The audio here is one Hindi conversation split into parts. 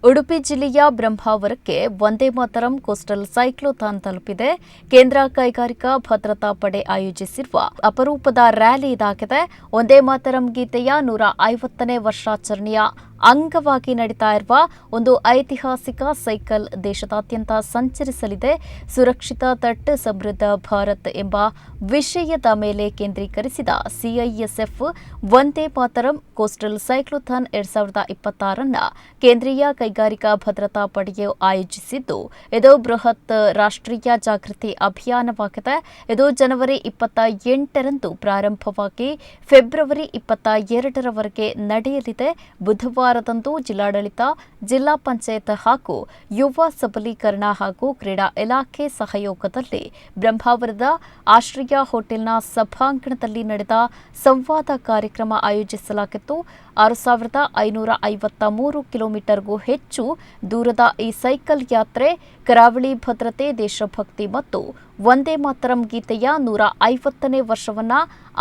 ಉಡುಪಿ ಜಿಲ್ಲೆಯ ಬ್ರಹ್ಮಾವರಕ್ಕೆ ವಂದೇ ಮಾತರಂ ಕೋಸ್ಟಲ್ ಸೈಕ್ಲೋಥಾನ್ ತಲುಪಿದೆ. ಕೇಂದ್ರ ಕೈಗಾರಿಕಾ ಭದ್ರತಾ ಪಡೆ ಆಯೋಜಿಸಿರುವ ಅಪರೂಪದ ರ್ಯಾಲಿ ಇದಾಗಿದೆ. ವಂದೇ ಮಾತರಂ ಗೀತೆಯ 150ನೇ ವರ್ಷಾಚರಣೆಯ ಅಂಗವಾಗಿ ನಡೀತಾ ಇರುವ ಒಂದು ಐತಿಹಾಸಿಕ ಸೈಕಲ್ ದೇಶದಾದ್ಯಂತ ಸಂಚರಿಸಲಿದೆ. ಸುರಕ್ಷಿತ ತಟ್ ಸಮೃದ್ಧ ಭಾರತ್ ಎಂಬ ವಿಷಯದ ಮೇಲೆ ಕೇಂದ್ರೀಕರಿಸಿದ CISF Vande Mataram coastal cyclothon 2026 ಕೇಂದ್ರೀಯ ಕೈಗಾರಿಕಾ ಭದ್ರತಾ ಪಡೆಯು ಆಯೋಜಿಸಿದ್ದು, ಇದು ಬೃಹತ್ ರಾಷ್ಟ್ರೀಯ ಜಾಗೃತಿ ಅಭಿಯಾನವಾಗಿದೆ. ಇದು ಜನವರಿ 28ರಂದು ಪ್ರಾರಂಭವಾಗಿ ಫೆಬ್ರವರಿ 22ರವರೆಗೆ ನಡೆಯಲಿದೆ. ಬುಧವಾರದಂದು ಜಿಲ್ಲಾಡಳಿತ, ಜಿಲ್ಲಾ ಪಂಚಾಯತ್ ಹಾಗೂ ಯುವ ಸಬಲೀಕರಣ ಹಾಗೂ ಕ್ರೀಡಾ ಇಲಾಖೆ ಸಹಯೋಗದಲ್ಲಿ ಬ್ರಹ್ಮಾವರದ ಆಶ್ರಯ ಹೋಟೆಲ್ನ ಸಭಾಂಗಣದಲ್ಲಿ ನಡೆದ ಸಂವಾದ ಕಾರ್ಯಕ್ರಮ ಆಯೋಜಿಸಲಾಗಿತ್ತು. 6553 ಕಿಲೋಮೀಟರ್ಗೂ ಹೆಚ್ಚು ದೂರದ ಈ ಸೈಕಲ್ ಯಾತ್ರೆ ಕರಾವಳಿ ಭದ್ರತೆ, ದೇಶಭಕ್ತಿ ಮತ್ತು ವಂದೇ ಮಾತರಂ ಗೀತೆಯ 150ನೇ ವರ್ಷವನ್ನು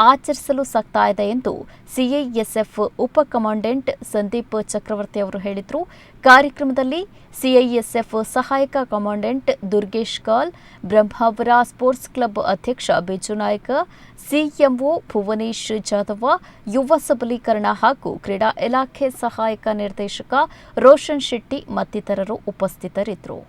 ಆಚರಿಸಲು ಸಾಗ್ತಾ ಇದೆ ಎಂದು ಸಿಐಎಸ್ಎಫ್ ಉಪ ಕಮಾಂಡೆಂಟ್ ಸಂದೀಪ್ ಚಕ್ರವರ್ತಿ ಅವರು ಹೇಳಿದರು. ಕಾರ್ಯಕ್ರಮದಲ್ಲಿ ಸಿಐಎಸ್ಎಫ್ ಸಹಾಯಕ ಕಮಾಂಡೆಂಟ್ ದುರ್ಗೇಶ್ ಕಾಲ್, ಬ್ರಹ್ಮಾವರ ಸ್ಪೋರ್ಟ್ಸ್ ಕ್ಲಬ್ ಅಧ್ಯಕ್ಷ ಬಿಜು ನಾಯಕ್, ಸಿಎಂಒ ಭುವನೇಶ್ ಜಾಧವ, ಯುವ ಸಬಲೀಕರಣ ಹಾಗೂ ಕ್ರೀಡಾ ಇಲಾಖೆ ಸಹಾಯಕ ನಿರ್ದೇಶಕ ರೋಷನ್ ಶೆಟ್ಟಿ ಮತ್ತಿತರರು ಉಪಸ್ಥಿತರಿದ್ದರು.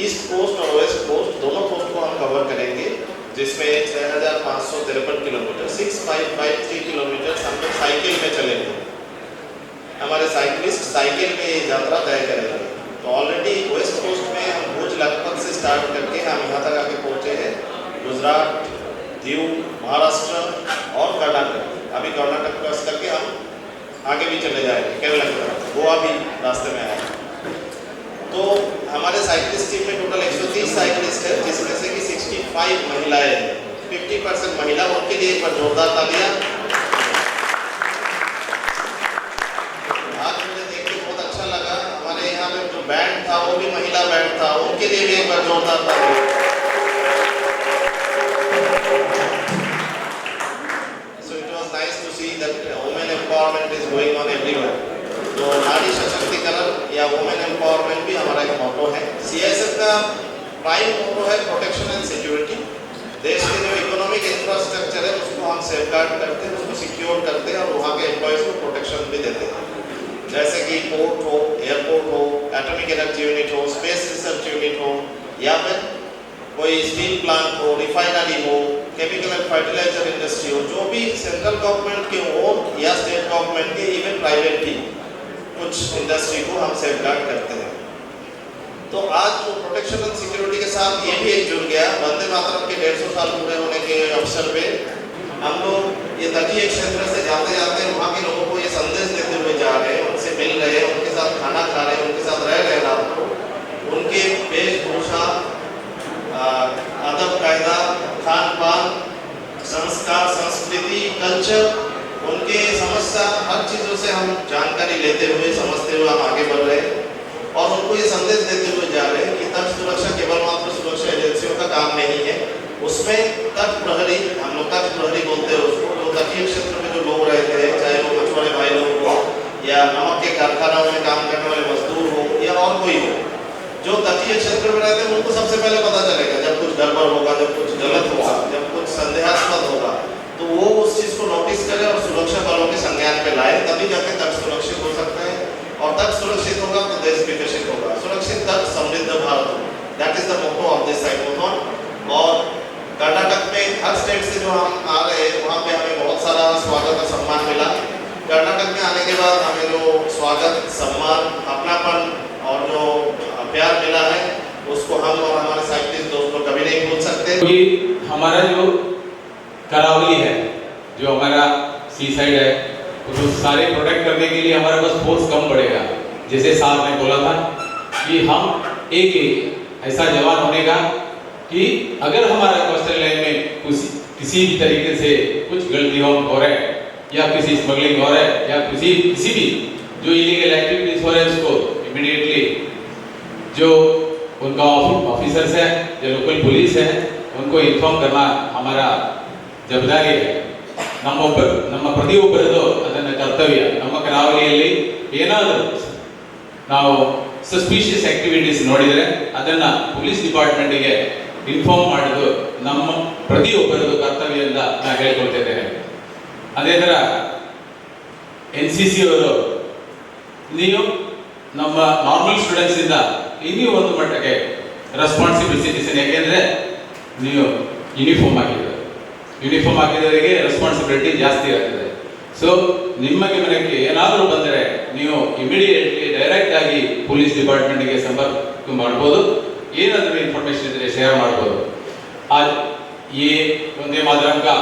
ईस्ट कोस्ट और वेस्ट कोस्ट दोनों कोस्ट को हम कवर करेंगे, जिसमें 6553 किलोमीटर 6553 किलोमीटर हम लोग साइकिल में चलेंगे. हमारे साइकिलिस्ट साइकिल में ये यात्रा तय करेंगे. तो ऑलरेडी वेस्ट कोस्ट में हम भुज लखपत से स्टार्ट करके हम यहाँ तक आके पहुँचे हैं. गुजरात, दीव, महाराष्ट्र और कर्नाटक. अभी कर्नाटक क्रॉस करके हम आगे भी चले जाएंगे, केरला की तरफ. गोवा भी रास्ते में आएगा. तो हमारे साइकिलिस्ट टीम में टोटल 130 साइकिलिस्ट है, जिसमें से कि 65 महिलाएं हैं. 50% महिला. उनके लिए एक बार जोरदार तालियां. आज मुझे देख के बहुत अच्छा लगा. हमारे यहाँ पे जो बैंड था वो भी महिला बैंड था, उनके लिए भी एक बार जोरदार तालियां. So it was nice to see that women empowerment is going on everywhere. तो नारी सशक्तिकरण या वुमेन एम्पावरमेंट भी हमारा एक मोटो है. सीआईएसएफ का प्राइम मोटो है प्रोटेक्शन एंड सिक्योरिटी. देश के जो इकोनॉमिक इंफ्रास्ट्रक्चर है उसको हम सेफगार्ड करते हैं, उसको सिक्योर करते हैं और वहाँ के एम्प्लॉयज़ को प्रोटेक्शन भी देते हैं. जैसे कि पोर्ट हो, एयरपोर्ट हो, एटॉमिक एनर्जी यूनिट हो, स्पेस रिसर्च यूनिट हो, या फिर कोई स्टील प्लांट हो, रिफाइनरी हो, केमिकल एंड फर्टिलाइजर इंडस्ट्री हो, जो भी सेंट्रल गवर्नमेंट के ओन या स्टेट गवर्नमेंट के इवन प्राइवेट भी कुछ इंडस्ट्री को हम सेफगार्ड करते हैं. तो आज जो प्रोटेक्शन एंड सिक्योरिटी के साथ ये भी एक जुड़ गया. वंदे मातरम के 150 साल पूरे होने के अवसर पे हम लोग ये तटीय क्षेत्र से जाते जाते वहाँ के लोगों को ये संदेश देते हुए जा रहे हैं, उनसे मिल रहे हैं, उनके साथ खाना खा रहे हैं, उनके साथ रह रहे रात को. उनके वेशभूषा, अदब कायदा, खान पान, संस्कार, संस्कृति, कल्चर, उनके समस्या, हर चीज़ों से हम जानकारी लेते हुए, समझते हुए हम आगे बढ़ रहे हैं और उनको ये संदेश देते हुए जा रहे हैं कि तट सुरक्षा केवल मात्र सुरक्षा एजेंसियों का काम नहीं है. उसमें तट प्रहरी, हम लोग तट प्रहरी बोलते हैं उसको, जो तटीय क्षेत्र में जो लोग रहते हैं, चाहे वो मछुआरे भाई लोग हो या नमक के कारखानों में काम करने वाले मजदूर हो या और कोई हो, जो तटीय क्षेत्र में रहते हैं उनको सबसे पहले पता चलेगा जब कुछ गड़बड़ होगा, जब कुछ गलत होगा, जब कुछ संदेहास्पद होगा, तो वो उस चीज़ को नोटिस करे और सुरक्षा बलों के संज्ञान पे लाए. तभी जाके तट सुरक्षित हो सकता है और तट सुरक्षित होगा तो देश विकसित होगा. सुरक्षित तट समृद्ध भारत हो, that is the motto of this cyclothon. और कर्नाटक में हर स्टेट से जो हम आ रहे हैं वहाँ पे हमें बहुत सारा स्वागत और सम्मान मिला. कर्नाटक में आने के बाद हमें जो स्वागत, सम्मान, अपनापन और जो प्यार मिला है उसको हम और हमारे साइकिलिस्ट दोस्तों कभी नहीं भूल सकते. हमारा जो करावली है, जो हमारा सी साइड है, तो सारे प्रोटेक्ट करने के लिए हमारे पास फोर्स कम पड़ेगा. जैसे साहब ने बोला था कि हम एक ऐसा जवान होने का कि अगर हमारा कोस्टल लाइन में किसी भी तरीके से कुछ गलती हो रहा है या किसी स्मगलिंग हो रहा है या किसी भी जो इलीगल एक्टिविटीज हो रहे हैं उसको इमीडिएटली जो उनका ऑफिसर्स है, जो लोकल पुलिस है, उनको इन्फॉर्म करना हमारा जवाबदारी है. ನಮ್ಮ ಪ್ರತಿಯೊಬ್ಬರದು ಅದನ್ನ ಕರ್ತವ್ಯ. ನಮ್ಮ ಕರಾವಳಿಯಲ್ಲಿ ಏನಾದರೂ ನಾವು ಸಸ್ಪಿಷಿಯಸ್ ಆಕ್ಟಿವಿಟೀಸ್ ನೋಡಿದರೆ ಅದನ್ನ ಪೊಲೀಸ್ ಡಿಪಾರ್ಟ್ಮೆಂಟ್ಗೆ ಇನ್ಫಾರ್ಮ್ ಮಾಡೋದು ನಮ್ಮ ಪ್ರತಿಯೊಬ್ಬರದು ಕರ್ತವ್ಯ ಅಂತ ನಾನು ಹೇಳ್ಕೊಳ್ತಿದ್ದೇನೆ. ಅದೇ ಥರ NCC ಅವರು ನೀವು ನಮ್ಮ ನಾರ್ಮಲ್ ಸ್ಟೂಡೆಂಟ್ಸ್ ಇಂದ ಇನ್ನೂ ಒಂದು ಮಟ್ಟಕ್ಕೆ ರೆಸ್ಪಾನ್ಸಿಬಿಲಿಟೀಸ್, ಯಾಕೆಂದ್ರೆ ನೀವು ಯೂನಿಫಾರ್ಮ್ ಹಾಕಿದವರಿಗೆ ರೆಸ್ಪಾನ್ಸಿಬಿಲಿಟಿ ಜಾಸ್ತಿ ಆಗ್ತದೆ. ಸೊ ನಿಮ್ಮ ಗಮನಕ್ಕೆ ಏನಾದರೂ ಬಂದರೆ ನೀವು ಇಮಿಡಿಯೇಟ್ಲಿ ಡೈರೆಕ್ಟ್ ಆಗಿ ಪೊಲೀಸ್ ಡಿಪಾರ್ಟ್ಮೆಂಟ್ಗೆ ಸಂಪರ್ಕ ಮಾಡ್ಬೋದು. ಏನಾದರೂ इन्फॉर्मेशन इधर शेयर ಮಾಡ್ಬೋದು. आज ये वंदे मातरम का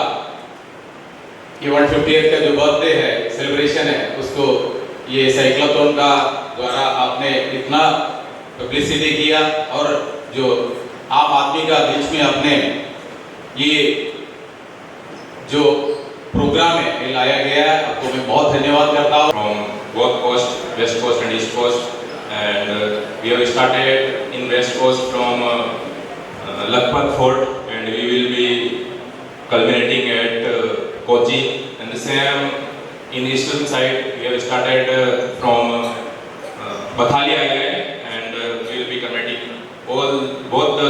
ये 150th का जो बर्थडे है, सेलिब्रेशन है, उसको ये साइक्लोथॉन का द्वारा आपने इतना पब्लिसिटी किया और जो आम आदमी का बीच में आपने ये जो प्रोग्राम है ये लाया गया है, आपको मैं बहुत धन्यवाद करता हूँ. From both coast, west coast and east coast, and we have started in west coast from Lakpat Fort, and we will be culminating at Kochi, and the same in eastern side we have started from Bathali Island, and we will be culminating both the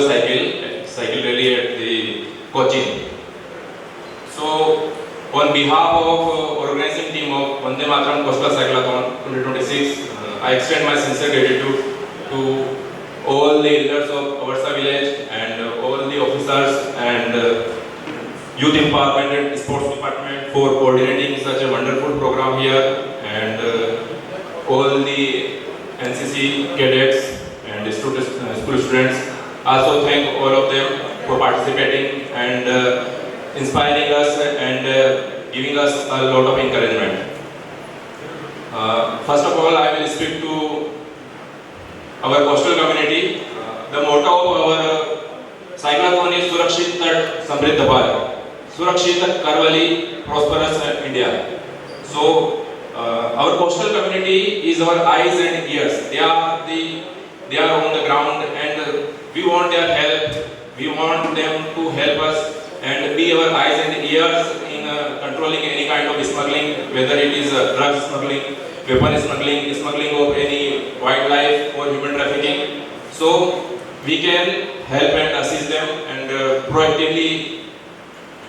cycle rally at the Kochi. So on behalf of organizing team of Vande Mataram Coastal Cyclothon 2026, I extend my sincere gratitude to all the leaders of Avarsa village and all the officers and youth empowerment and sports department for coordinating such a wonderful program here, and all the NCC cadets and school students. Also thank all of them for participating and inspiring us and giving us a lot of encouragement. First of all, I will speak to our coastal community. The motto of our cyclothon is Surakshit Tat Samriddha Bharat. Surakshit Karwali Prosperous India. So our coastal community is our eyes and ears. They are on the ground, and we want their help. We want them to help us and be our eyes and ears in controlling any kind of smuggling, whether it is drug smuggling, weapon smuggling, smuggling of any wildlife or human trafficking. So we can help and assist them and proactively